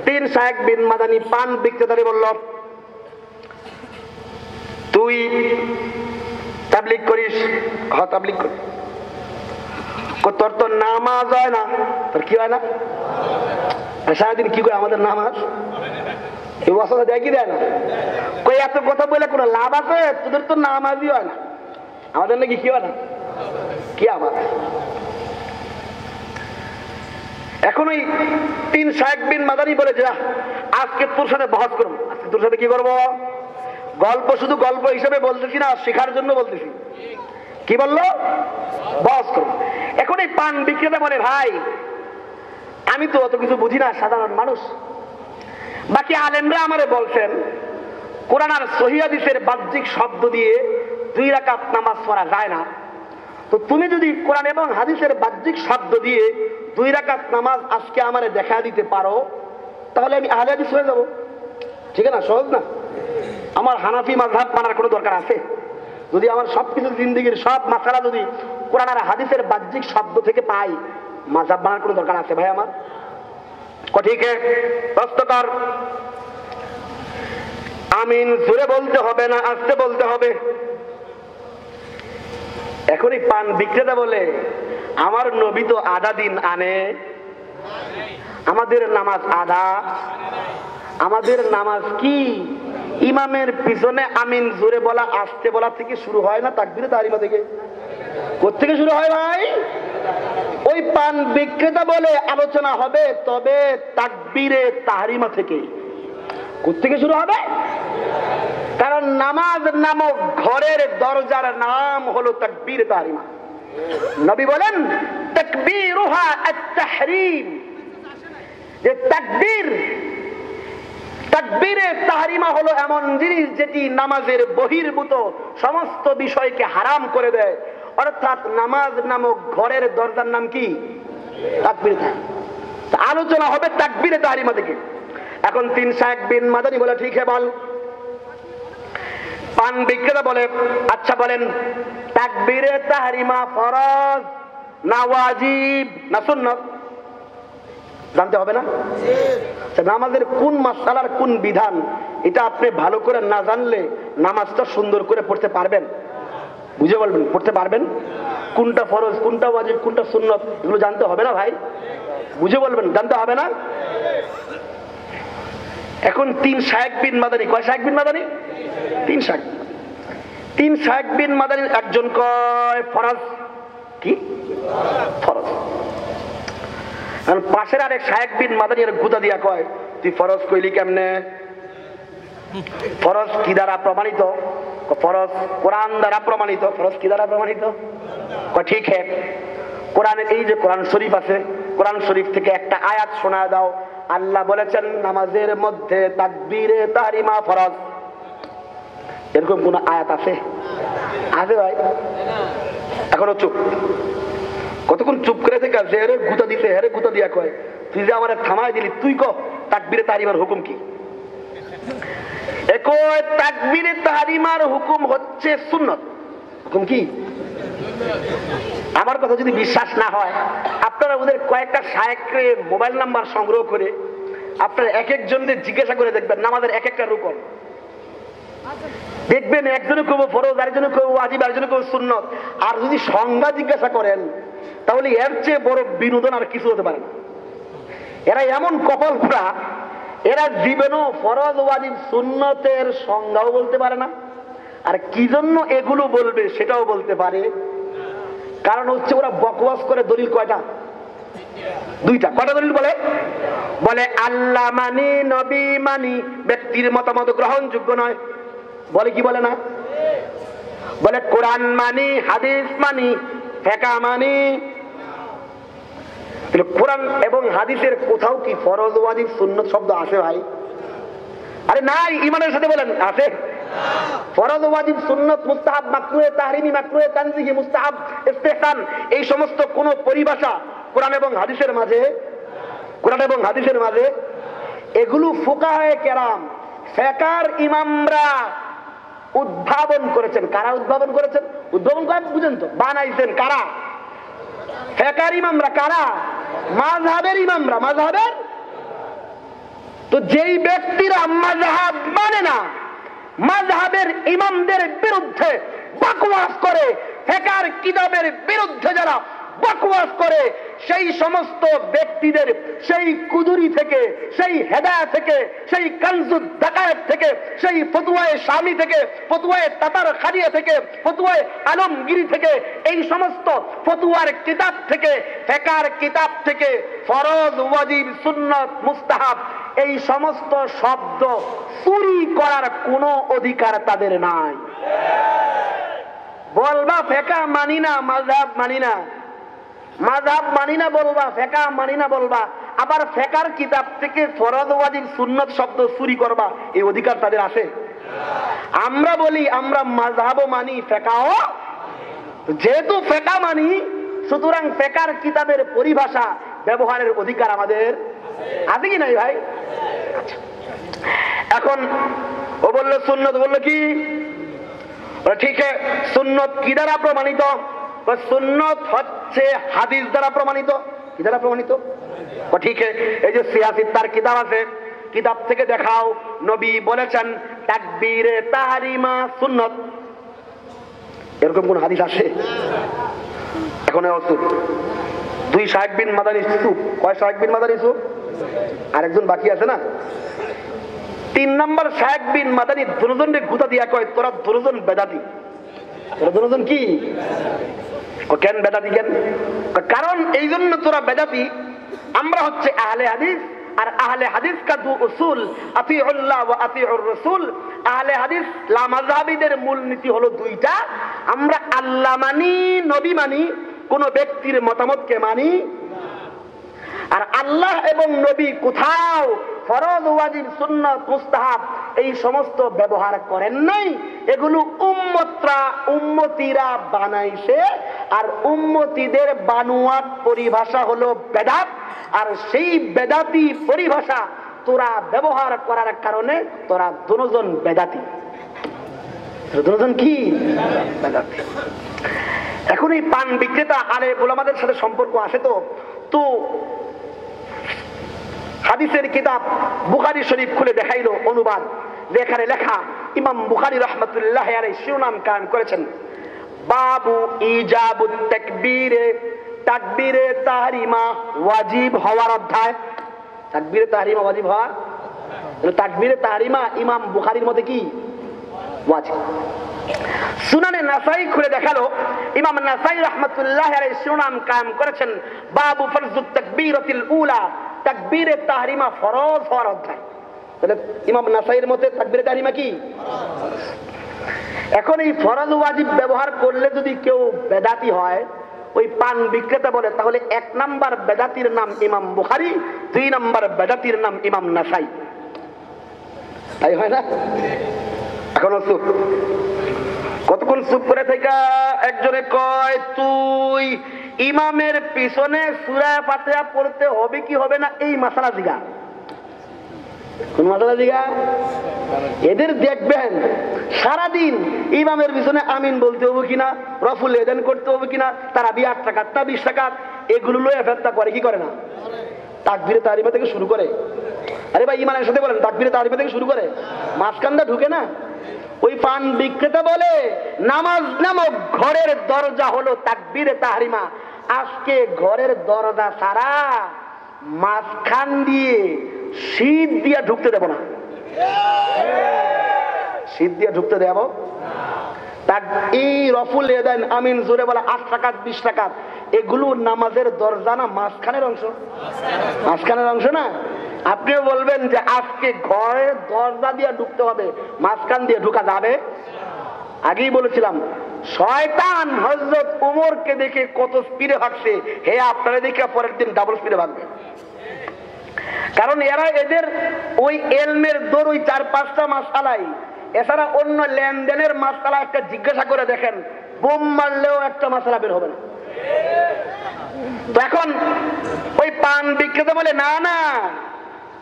তিন শায়েখ বিন মাদানী পান বিক্রেতারে বলল, তুই তাবলীগ করিস? হ্যাঁ তাবলীগ করি। তোর তো নামাজ হয় না। তোর কি হয় না? সারাদিন কি করে আমাদের নামাজ এই বছর দেয় কি দেয় না? কই এত কথা বলে কোনো লাভ আছে? তোদের তো নামাজই হয় না, আমাদের নাকি কি হয় না? কি আমার এখন ওই তিন শায়েখ বিন মাদানী বলে যে আজকে তোর সাথে বহস করবো। আজকে তোর সাথে কি করবো? গল্প, শুধু গল্প হিসেবে বলতেছি না, শেখার জন্য বলতেছি। কি বললো? বহস করবো। এখন এই পান বিক্রেতা বলে, ভাই আমি তো অত কিছু বুঝি না, সাধারণ মানুষ। বাকি আলেমরা আমারে বলছেন কোরআন আর সহিহ হাদিসের বাহ্যিক শব্দ দিয়ে 2 রাকাত নামাজ পড়া যায় না। তো তুমি যদি কোরআন এবং হাদিসের বাহ্যিক শব্দ দিয়ে 2 রাকাত নামাজ আজকে আমারে দেখা দিতে পারো, তাহলে আমি আহলে হাদিস হয়ে যাবো। ঠিক না? সহজ না? আমার হানাফি মাযহাব মানার কোনো দরকার আছে? যদি আমার সবকিছু জিন্দেগির সব মাসালা যদি কোরআন আর হাদিসের বাহ্যিক শব্দ থেকে পাই, মাযহাব মানার কোনো দরকার আছে ভাই আমার? ঠিক প্রশ্নকর আমিন জোরে বলতে হবে না আস্তে বলতে হবে? এখনই পান বিক্রেতা বলে, আমার নবী তো আধা দিন আনে, আমাদের নামাজ আধা। আমাদের নামাজ কি ইমামের পিছনে আমিন জোরে বলা আস্তে বলা থেকে শুরু হয় না? তাকবীরে তাহরিমা থেকে। কোত্থেকে শুরু হয় ভাই? ওই পান বিক্রেতা বলে আলোচনা হবে তবে তাকবীরে তাহরিমা থেকে। কোত্থেকে শুরু হবে? কারণ নামাজ নামক ঘরের দরজার নাম হলো তাকবীরে তাহরিমা। নবী বলেন তাকবীরুহা আত-তাহরীম, যে তাকবীর, তাকবীরে তাহরিমা হলো এমন জিনিস যেটি নামাজের বহির্ভূত সমস্ত বিষয়কে হারাম করে দেয়। অর্থাৎ নামাজ নামক ঘরের দরজার নাম কি? তাকবীরে তাহরিমা। আলোচনা হবে তাকবীরে তাহরিমা থেকে। এখন তিন শায়েখ বিন মাদানী বলে, ঠিক है বল। পান বিক্রেতা বলে, আচ্ছা বলেন তাকবীরে তাহরিমা ফরজ না ওয়াজিব না সুন্নাত? জানতে হবে না? নামাজের কোন মাসআলার কোন বিধান, এটা আপনি ভালো করে না জানলে নামাজটা সুন্দর করে পড়তে পারবেন? বুঝে বলবেন, পড়তে পারবেন? কোনটা ফরজ, কোনটা ওয়াজিব, কোনটা সুন্নাত, এগুলো জানতে হবে না ভাই? বুঝে বলবেন, জানতে হবে না? এখন তিন শায়েখ বিন মাদানী, কয় শায়েখ বিন মাদানী? তিন শায়েখ। তিন শায়েখ বিন মাদানী একজন কয় ফরজ। কি ফরজ? পাশের আরেক শায়েখ বিন মাদানী এর গুতা দিয়া কয়, তুই ফরজ কইলি কেমনে? ফরজ কি দ্বারা প্রমাণিত? ফরজ কোরআন দ্বারা প্রমাণিত। ফরজ কি দ্বারা প্রমাণিত? ঠিক है, কোরআনের এই যে কোরআন শরীফ আছে, কোরআন শরীফ থেকে একটা আয়াত শোনা দাও। আল্লাহ বলেছেন নামাজের মধ্যে তাকবীরে তাহরিমা ফরজ। এরকম কোন আয়াত আছে? আছে ভাই? এখনো চুপ। কতক্ষণ চুপ করে থেকে হেরে গুতা দিতে, হেরে গুতা দিয়া কয়, তুই যে আমার থামাই দিলি, তুই কহ তাকবীরে তাহরিমার হুকুম কি? একই তাকবীরে তাহরিমার হুকুম হচ্ছে সুন্নাত। হুকুম কি? আমার কথা যদি বিশ্বাস না হয়, আপনারা ওদের কয়েকটা শায়েখের মোবাইল নাম্বার সংগ্রহ করে আপনারা এক একজনকে জিজ্ঞাসা করে দেখবেন নামাজের এক একটা রুকন। দেখবেন একজনে কইব ফরজ, আরেকজনে কইব ওয়াজিব, আরেকজনে কইব সুন্নাত। আর যদি সংজ্ঞা জিজ্ঞাসা করেন তাহলে এর চেয়ে বড় বিনোদন আর কিছু হতে পারে না। এরা এমন কপাল পোড়া, এরা জীবনেও ফরজ ওয়াজিব সুন্নতের সংজ্ঞাও বলতে পারে না, আর কি জন্য এগুলো বলবে সেটাও বলতে পারে। কারণ হচ্ছে ওরা বকওয়াস করে। দলিল কয়টা? দুইটা। কয়টা দলিল বলে? বলে আল্লাহ মানি, নবী মানি, ব্যক্তির মতামত গ্রহণযোগ্য নয়। বলে কি বলে না? বলে কোরআন মানি, হাদিস মানি, ফিকহ মানি। কোরআন এবং হাদিসের কোথাও কি ফরজ ওয়াজিব সুন্নাত শব্দ আছে ভাই? আরে নাই। ঈমানের সাথে বলেন আছে? ফরজ ওয়াজিব সুন্নাত মুস্তাহাব মাকরুহ তাহরিমি মাকরুহ তানজিহি মুস্তাহাব ইস্তিহসান এই সমস্ত কোন পরিভাষা কোরআন এবং হাদিসের মাঝে, কোরআন এবং হাদিসের মাঝে এগুলো ফুকাহায়ে কেরাম, ফিকহার ইমামরা উদ্ভাবন করেছেন। কারা উদ্ভাবন করেছেন? উদ্ভাবন করে বুঝেন তো, বানাইছেন কারা? ফিকহের ইমামরা। কারা? মাযহাবের ইমামরা। মাযহাবের তো যেই ব্যক্তিরা মাযহাব মানে না, মাযহাবের ইমামদের বিরুদ্ধে বকওয়াস করে, ফিকহের কিতাবের বিরুদ্ধে যারা বকওয়াস করে, সেই সমস্ত ব্যক্তিদের সেই কুদুরি থেকে, সেই হেদায়েত থেকে, সেই কানজুদ দাকায়েত থেকে, সেই ফতোয়ায়ে শামি থেকে, ফতোয়ায়ে তাতার খারিয়া থেকে, ফতোয়ায়ে আলমগীরি থেকে, এই সমস্ত ফতোয়ার কিতাব থেকে, ফিকহের কিতাব থেকে ফরজ, ওয়াজিব, সুন্নাত, মুস্তাহাব এই সমস্ত শব্দ চুরি করার কোনো অধিকার তাদের নাই। বলবা ফিকহ মানি না, মাযহাব মানি না, মাযহাব মানি না বলবা, ফিকহ মানি না বলবা, আবার ফিকহের কিতাব থেকে ফরজ, ওয়াজিব, সুন্নাত শব্দ চুরি করবা, এই অধিকার তাদের আছে? আমরা বলি আমরা মাযহাবও মানি, ফিকহও। যেহেতু ফিকহ মানি, সুতরাং ফিকহের কিতাবের পরিভাষা ব্যবহারের অধিকার আমাদের আছে কি নাই ভাই? আচ্ছা, এখন ও বললো সুন্নত, বললো কি ঠিক আছে, সুন্নত কি দ্বারা প্রমাণিত? সুন্নত হচ্ছে হাদিস দ্বারা প্রমাণিত। কি দ্বারা প্রমাণিত? ঠিক আছে, এই যে সিয়াসিত্তার কিতাব আছে, কিতাব থেকে দেখাও নবী বলেছেন তাকবীরে তাহরিমা সুন্নত, এরকম কোন হাদিস আছে? এখন দুই শাইখ বিন মাদানী চুপ। কয় শাইখ বিন মাদানী চুপ? আরেকজন বাকি আছে না? 3 নম্বর শাইখ বিন মাদানী দুজনকে গুতা দিয়া কয় তোরা দুজন বেদাতি। তোরা দুজন কি? কেন বেদাতি? কেন? কারণ এই জন্য তোরা বেদাতি, আমরা হচ্ছে আহলে হাদিস, আর আহলে হাদিস কা দু উসুল আতিউল্লাহ ওয়া আতিউর রাসূল। আহলে হাদিস লামাযহাবীদের মূলনীতি হলো দুইটা, আমরা আল্লাহ মানি, নবী মানি, কোন ব্যক্তির মতামতকে মানি। আর আল্লাহ এবং নবী কোথাও ফরজ, ওয়াজিব, সুন্নাত, মুস্তাহাব এই সমস্ত ব্যবহার করেন নাই। এগুলো উম্মতিরা বানাইছে, আর উম্মতিদের বানোয়াট পরিভাষা হলো বেদাত। আর সেই বেদাতি পরিভাষা তোরা ব্যবহার করার কারণে তোরা দুজন বেদাতি। দুজন কি? বেদাতি। এখন এই পান বিক্রেতা আলেম ওলামাদের সাথে সম্পর্ক আছে তো? তো হাদিসের কিতাব বুখারী শরীফ খুলে দেখাইলো অনুবাদ, যেখানে লেখা ইমাম বুখারী রাহমাতুল্লাহ আলাইহি শিরোনাম কায়েম করেছেন বাবু ইজাবুত তাকবীরে, তাকবীরে তাহরিমা ওয়াজিব হওয়ার অধ্যায়। তাকবীরে তাহরিমা ওয়াজিব হওয়া, তাকবীরে তাহরিমা ইমাম বুখারীর মধ্যে কি? ওয়াজিব। সুনানে নাসাই খুলে দেখালো ইমাম নাসাই রাহমাতুল্লাহ আলাইহি শিরোনাম কায়েম করেছেন বাবু ফরজুত তাকবীরাতিল উলা, তাকবীরে তাহরিমা ফরজ হওয়ার অধ্যায়। তাহলে ইমাম নাসাইয়ের মতে তাকবীরে তাহরিমা কি? এখন এই ফরজ ওয়াজিব ব্যবহার করলে যদি কেউ বেদাতি হয়, ওই পান বিক্রেতা বলে, তাহলে 1 নাম্বার বেদাতির নাম ইমাম বুখারী, 2 নাম্বার বেদাতির নাম ইমাম নাসাই। তাই হয় না? এখন চুপ। কতক্ষণ চুপ করে থেকে একজনে কয় তুই ইমামের পিছনে সূরা ফাতিহা পড়তে হবে কি হবে না, এই মাসালা জিগা। কোন মাসালা জিগা? এদের দেখবেন সারাদিন ইমামের পিছনে আমিন বলতে হবে কিনা, রফুল এদেন করতে হবে কিনা, তারা 8 টাকা 20 টাকা এগুলো লয়ে ফেরতা করে কি করে না? তাকবীরে তাহরিমা থেকে শুরু করে। আরে ভাই ইমানের সাথে বলেন, তাকবীরে তাহরিমা থেকে শুরু করে, মাঝখানটা ঢুকে না। ওই পান বিক্রেতা বলে নামাজ নামক ঘরের দরজা হলো তাকবীরে তাহরিমা। আজকে ঘরের দরজা ছাড়া মাঝখান দিয়ে শীত দিয়ে ঢুকতে দেব না। শীত দিয়ে ঢুকতে দেব এই রফুল এদেন আমিন জোরে বলা 8 টাকা 20 টাকা এগুলো নামাজের দরজা না, মাঝখানের অংশ। মাঝখানের অংশ না। আপনি বলবেন যে আজকে ঘরের দরজা দিয়ে ঢুকতে হবে, মাঝখান দিয়ে ঢুকা যাবে? আগেই বলেছিলাম শয়তান হযরত ওমরকে দেখে কত স্পিডে ভাগছে, হে আপনারা দেখে পরের দিন ডাবল স্পিডে ভাগবে। কারণ এরা এদের ওই এলমের দৌড় ওই 4-5টা মাসআলাই, এছাড়া অন্য লেনদেনের মাসআলা একটা জিজ্ঞাসা করে দেখেন, বোম মারলেও একটা মাসআলা বের হবে না। তো এখন ওই পান বিক্রেতা বলে না না,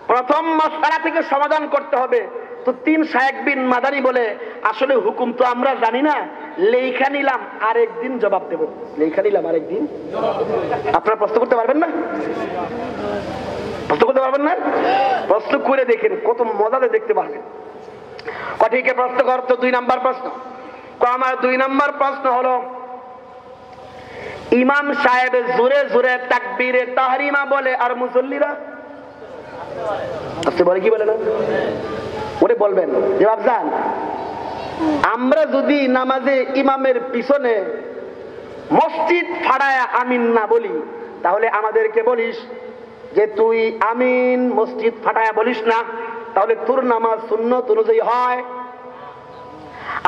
প্রথম মাসআলা থেকে সমাধান করতে হবে। তো 3 শায়েখ বিন মাদানী বলে আসলে হুকুম তো আমরা জানি না, লেখা নিলাম আরেকদিন জবাব দেব। লেখা নিলাম আরেকদিন। আপনারা প্রশ্ন করতে পারবেন না? প্রশ্ন করতে পারবেন না? প্রশ্ন করে দেখেন, কত মজাতে দেখতে পারবেন। কঠিকে প্রশ্ন করতো 2 নাম্বার প্রশ্ন। আমার 2 নাম্বার প্রশ্ন হলো, ইমাম সাহেব জোরে জোরে তাকবীরে তাহরিমা বলে আর মুসল্লিরা আস্তে বলে কি বলে না? ওরে বলবেন জবাব জান। আমরা যদি নামাজে ইমামের পিছনে মসজিদ ফাড়ায় আমিন না বলি, তাহলে আমাদেরকে বলিস যে তুই আমিন মসজিদ ফাটায়া বলিস না, তাহলে তোর নামাজ সুন্নত অনুযায়ী হয়।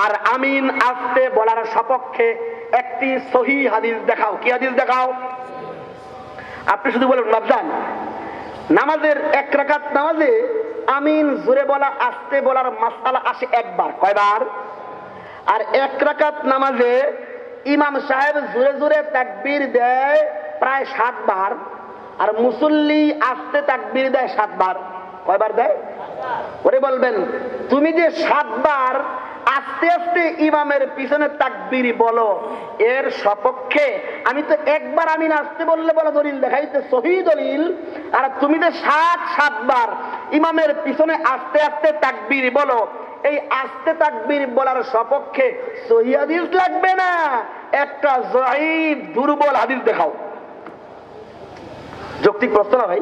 আর আমিন আস্তে বলার সপক্ষে একটি সহিহ হাদিস দেখাও। কি হাদিস দেখাও? আপনি শুধু বলেন বাবজান, নামাজের 1 রাকাত নামাজে আমিন জোরে বলা আস্তে বলার মাসআলা আসে একবার। কয়বার? আর 1 রাকাত নামাজে ইমাম সাহেব জোরে জোরে তাকবীর দেয় প্রায় 7 বার, আর মুসল্লি আস্তে তাকবীর দেয় 7 বার। কয়বার দেয়? ওরে বলবেন, তুমি যে 7 বার আস্তে আস্তে ইমামের পিছনে তাকবীর বলো, এর সপক্ষে আমি তো একবার আমিন আস্তে বললে বলা দলিল দেখাইতে সহিহ দলিল, আর তুমি যে 7 বার ইমামের পিছনে আস্তে আস্তে তাকবীর বলো, এই আস্তে তাকবীর বলার সপক্ষে সহিহ হাদিস লাগবে না, একটা যঈফ দুর্বল হাদিস দেখাও। যৌক্তিক প্রশ্ন না ভাই?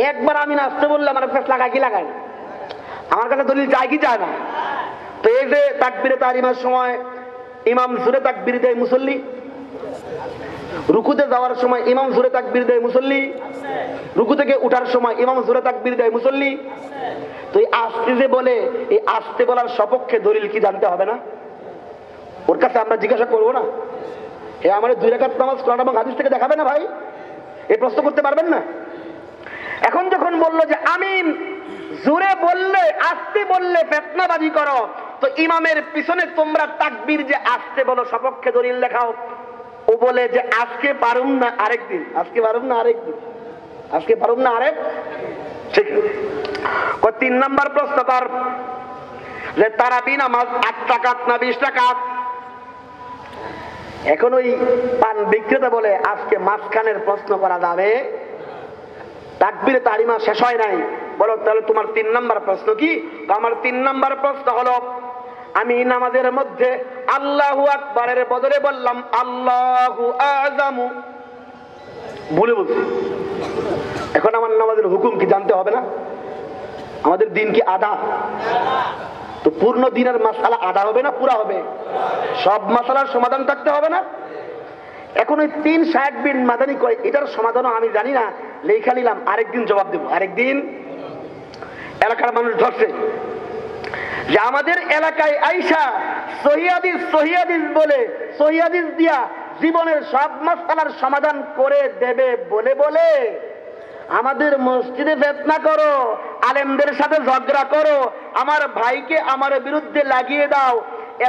একবার আমিন আস্তে বললে আমার কাছে লাগায় কি লাগায় না? আমার কাছে দলিল চায় কি চায় না? তো এই যে তাকবীরে তাহরিমার সময় ইমাম জোরে তাকবীর দেয়, মুসল্লি রুকুতে যাওয়ার সময় ইমাম জোরে তাকবীর দেয়, মুসল্লি রুকু থেকে উঠার সময় ইমাম জোরে তাকবীর দেয়, মুসল্লি। তো এই আস্তে যে বলে, এই আস্তে বলার সপক্ষে দলিল কি জানতে হবে না? ওর কাছে আমরা জিজ্ঞাসা করবো না, এ আমার 2 রাকাত নামাজ কোরআন এবং হাদিস থেকে দেখাবে না ভাই? এই প্রশ্ন করতে পারবেন না? এখন যখন বললো যে আমিন জোরে বললে আস্তে বললে ফিতনাবাজি করো, তো ইমামের পিছনে তোমরা তাকবীর যে আস্তে বলো সপক্ষে দলিল দেখাও। ও বলে যে আজকে পারুম না আরেকদিন, আজকে পারুম না আরেকদিন, আজকে পারুম না আরেক। ঠিক। 3 নাম্বার প্রশ্ন কর যে তারাবি নামাজ 8 রাকাত না 20 রাকাত? এখন ওই পান বিক্রেতা বলে আজকে মাঝখানের প্রশ্ন করা যাবে, তাকবীরে তাহরিমা শেষ হয় নাই। বলো তাহলে তোমার 3 নাম্বার প্রশ্ন কি? আমার 3 নাম্বার প্রশ্ন হলো, আমি নামাজের মধ্যে আল্লাহু আকবারের বদলে বললাম আল্লাহু আযমু, ভুলে বলছি। এখন আমার নামাজের হুকুম কি জানতে হবে না? আমাদের দিন কি আদা? তো পূর্ণ দিনের মাসআলা আদা হবে না পুরা হবে? সব মাসআলার সমাধান থাকতে হবে না? এখন ওই 3 শায়েখ বিন মাদানী কয় এটার সমাধানও আমি জানি না, লেখা নিলাম আরেকদিন জবাব দেব। আরেকদিন এলাকার মানুষ ধরছে যে আমাদের এলাকায় আইসা সহিহ হাদিস বলে সহিহ হাদিস দিয়া জীবনের সব মাসআলার সমাধান করে দেবে বলে বলে আমাদের মসজিদে ফিতনা করো, আলেমদের সাথে ঝগড়া করো, আমার ভাইকে আমার বিরুদ্ধে লাগিয়ে দাও,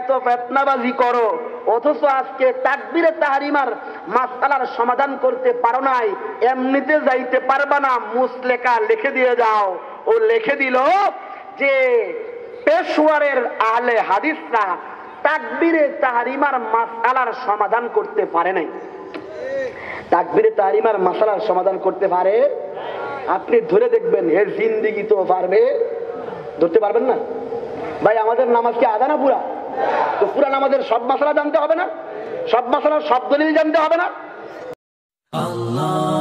এত ফিতনাবাজি করো, অথচ আজকে তাকবীরে তাহরিমার মাসআলার সমাধান করতে পারো নাই, এমনিতে যাইতে পারবা না, মুসলেকা লিখে দিয়ে যাও। ও লিখে দিল যে পেশওয়ারের আহলে হাদিসরা তাকবীরে তাহরিমার মাসআলার সমাধান করতে পারে নাই। তাকবীরে তাহরিমার মাসআলার সমাধান করতে পারে? আপনি ধরে দেখবেন এর জিন্দেগি তো পারবে, ধরতে পারবেন না ভাই। আমাদের নামাজ কি আদা না পুরা? তো পুরা নামাজের সব মাসআলা জানতে হবে না? সব মাসআলার সব দলিল জানতে হবে না? আল্লাহ